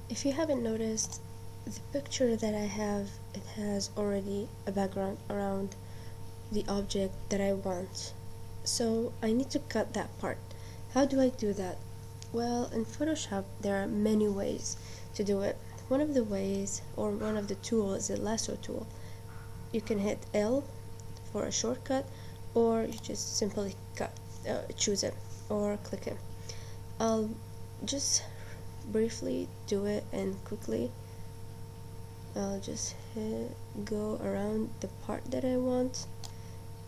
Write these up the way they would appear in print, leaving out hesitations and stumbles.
If you haven't noticed, the picture that I have, it has already a background around the object that I want. So I need to cut that part. How do I do that? Well, in Photoshop, there are many ways to do it. One of the ways, or one of the tools, is the lasso tool. You can hit L for a shortcut, or you just simply choose it, or click it. I'll just briefly do it and quickly. I'll just go around the part that I want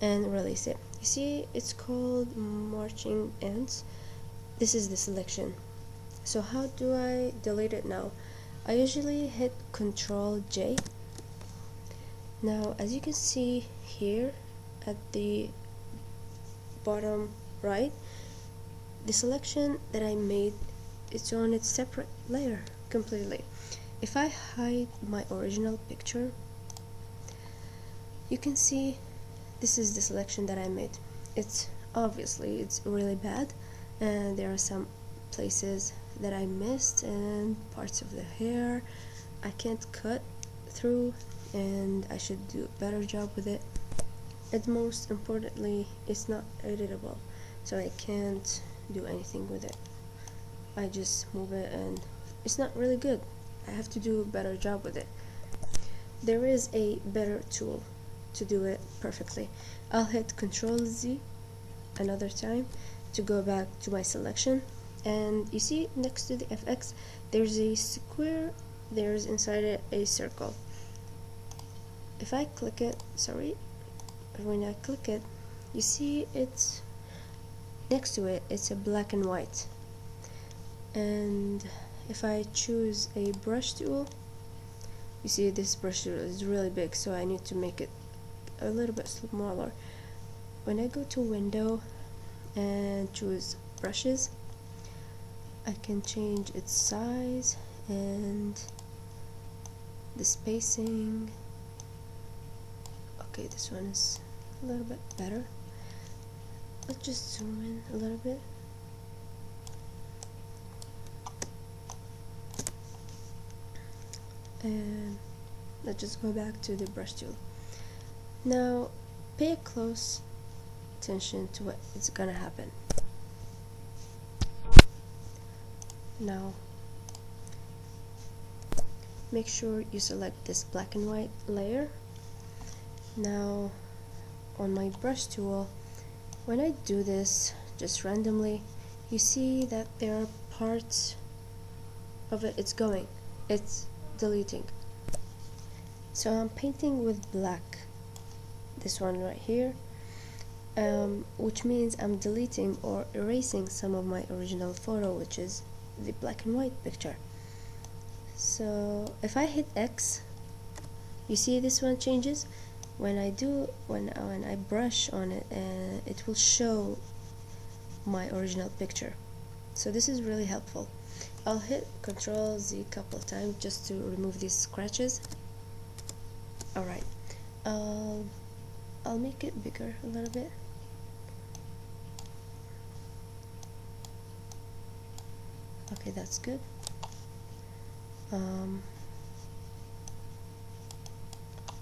and release it. You see, it's called marching ants. This is the selection. So how do I delete it now? I usually hit Ctrl J. Now, as you can see here at the bottom right, the selection that I made, it's on its separate layer completely. If I hide my original picture, you can see this is the selection that I made. It's really bad, and there are some places that I missed and parts of the hair I can't cut through, and I should do a better job with it. And most importantly, it's not editable, so I can't do anything with it. I just move it and it's not really good. I have to do a better job with it. There is a better tool to do it perfectly. I'll hit Ctrl Z another time to go back to my selection, and you see next to the FX there's a square, there's inside it a circle. If I click it, when I click it, you see it's next to it, it's a black and white. And if I choose a brush tool, you see this brush tool is really big, so I need to make it a little bit smaller. When I go to window and choose brushes, I can change its size and the spacing. Okay, this one is a little bit better. Let's just zoom in a little bit. And let's just go back to the brush tool. Now pay close attention to what is gonna happen. Now make sure you select this black and white layer. Now on my brush tool, when I do this just randomly, you see that there are parts of it, it's deleting. So I'm painting with black, this one right here, which means I'm deleting or erasing some of my original photo, which is the black and white picture. So if I hit X, you see this one changes. When I brush on it, it will show my original picture. So this is really helpful. I'll hit Ctrl Z a couple of times just to remove these scratches. Alright, I'll make it bigger a little bit. Okay, that's good.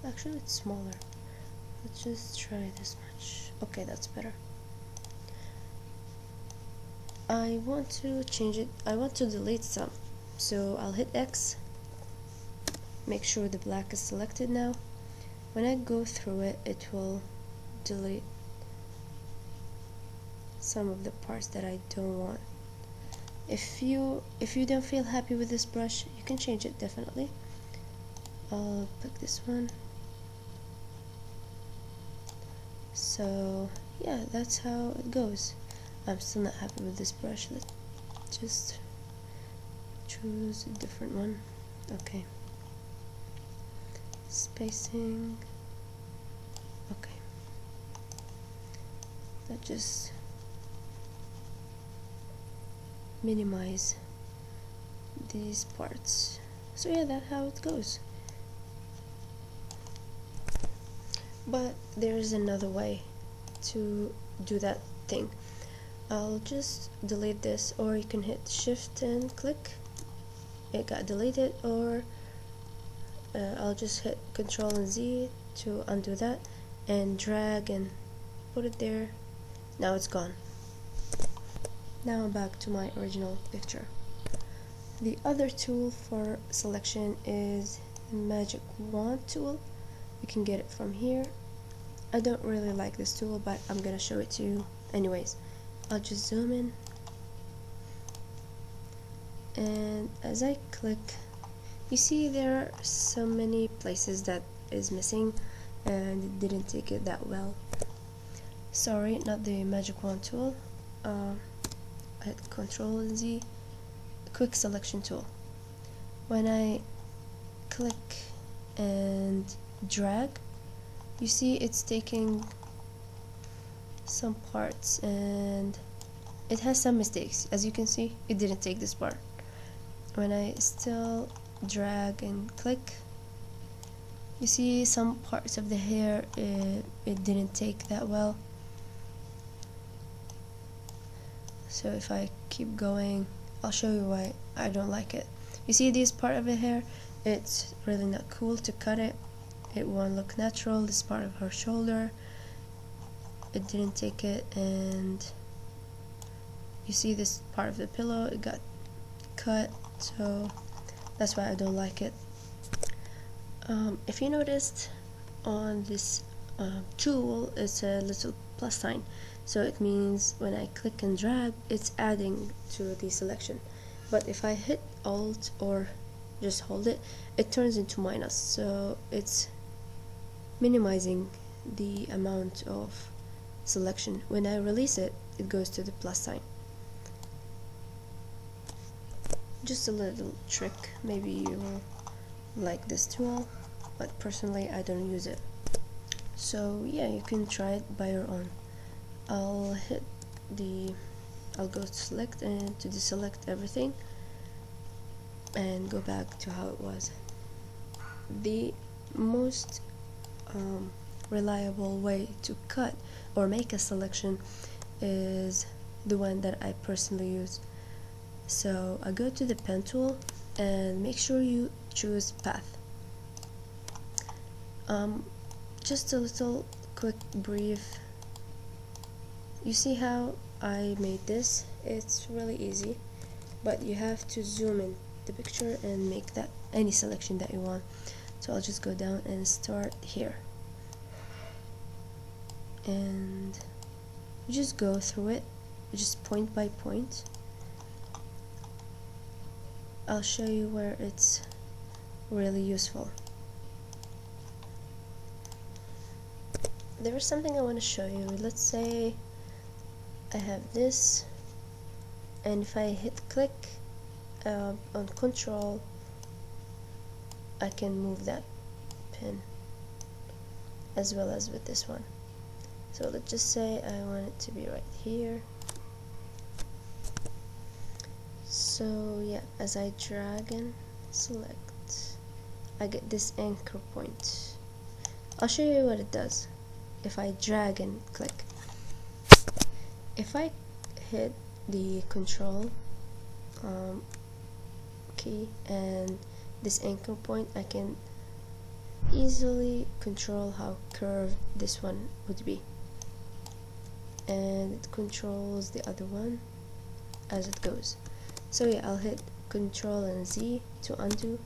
Actually it's smaller. Let's just try this much. Okay, that's better. I want to change it. I want to delete some, so I'll hit X. Make sure the black is selected now. When I go through it, it will delete some of the parts that I don't want. If you don't feel happy with this brush, you can change it definitely. I'll pick this one. So yeah, that's how it goes. I'm still not happy with this brush. Let's just choose a different one. Okay. Spacing. Okay. Let's just minimize these parts. So yeah, that's how it goes. But there's another way to do that thing. I'll just delete this, or you can hit shift and click it got deleted, or I'll just hit Control and Z to undo that and drag and put it there. Now it's gone. Now I'm back to my original picture. The other tool for selection is the magic wand tool. You can get it from here. I don't really like this tool, but I'm gonna show it to you anyways. I'll just zoom in, and as I click, you see there are so many places that is missing and it didn't take it that well. Sorry, not the magic wand tool. I hit Control and Z, quick selection tool. When I click and drag, you see it's taking some parts and it has some mistakes. As you can see, it didn't take this part. When I still drag and click, you see some parts of the hair it didn't take that well. So if I keep going, I'll show you why I don't like it. You see this part of the hair, it's really not cool to cut it. It won't look natural. This part of her shoulder, it didn't take it, and you see this part of the pillow, it got cut, so that's why I don't like it. If you noticed, on this tool, it's a little plus sign, so it means when I click and drag, it's adding to the selection. But if I hit Alt or just hold it, it turns into minus, so it's minimizing the amount of selection. When I release it, it goes to the plus sign. Just a little trick, maybe you will like this tool, but personally I don't use it. So yeah, you can try it by your own. I'll go to select and to deselect everything and go back to how it was. The most reliable way to cut or make a selection is the one that I personally use. So I go to the pen tool and make sure you choose path. Just a little quick brief. You see how I made this? It's really easy, but you have to zoom in the picture and make that any selection that you want. So I'll just go down and start here, and you just go through it, just point by point. I'll show you where it's really useful. There is something I want to show you. Let's say I have this, and if I hit click on Control, I can move that pin as well as with this one. So let's just say I want it to be right here. So yeah, as I drag and select, I get this anchor point. I'll show you what it does if I drag and click. If I hit the Control key and this anchor point, I can easily control how curved this one would be, and it controls the other one as it goes. So yeah, I'll hit Control and Z to undo.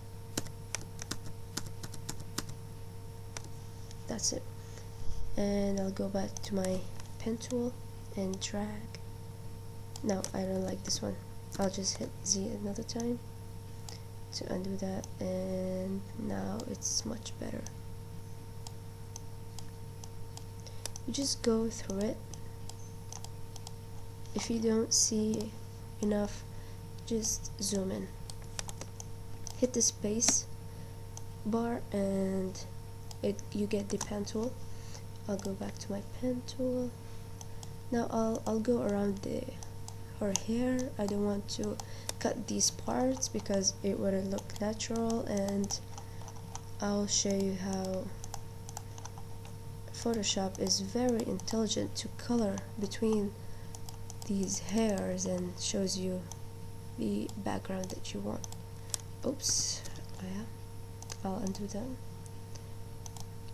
That's it. And I'll go back to my pen tool and drag. No, I don't like this one. I'll just hit Z another time to undo that, and now it's much better. You just go through it. If you don't see enough, just zoom in. Hit the space bar and you get the pen tool. I'll go back to my pen tool. Now I'll go around her hair. I don't want to cut these parts because it wouldn't look natural, and I'll show you how Photoshop is very intelligent to color between these hairs and shows you the background that you want. oops, oh yeah, I'll undo that.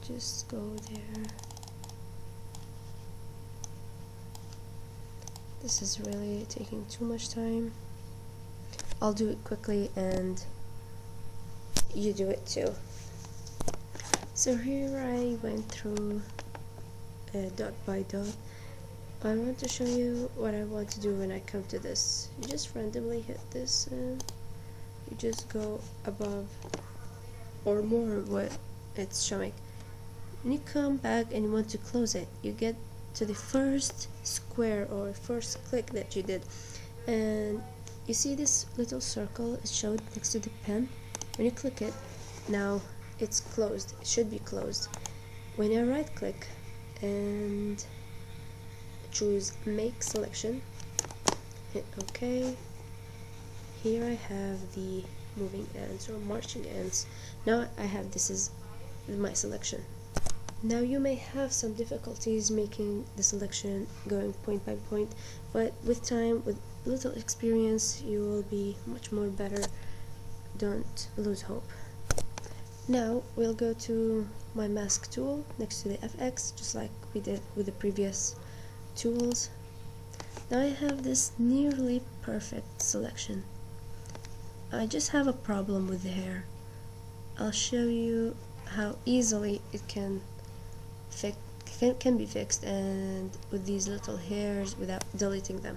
Just go there. This is really taking too much time. I'll do it quickly and you do it too. So here I went through dot by dot. I want to show you what I want to do when I come to this. You just randomly hit this and you just go above or more what it's showing. When you come back and you want to close it, you get to the first square or first click that you did, and you see this little circle is showed next to the pen. When you click it, now it's closed. It should be closed. When I right click and choose make selection, hit OK. Here I have the moving ants or marching ants. Now I have this is my selection. Now you may have some difficulties making the selection going point by point, but with time, with little experience, you will be much more better. Don't lose hope. Now we'll go to my mask tool next to the FX, just like we did with the previous tools. Now I have this nearly perfect selection. I just have a problem with the hair. I'll show you how easily it can be fixed and with these little hairs without deleting them.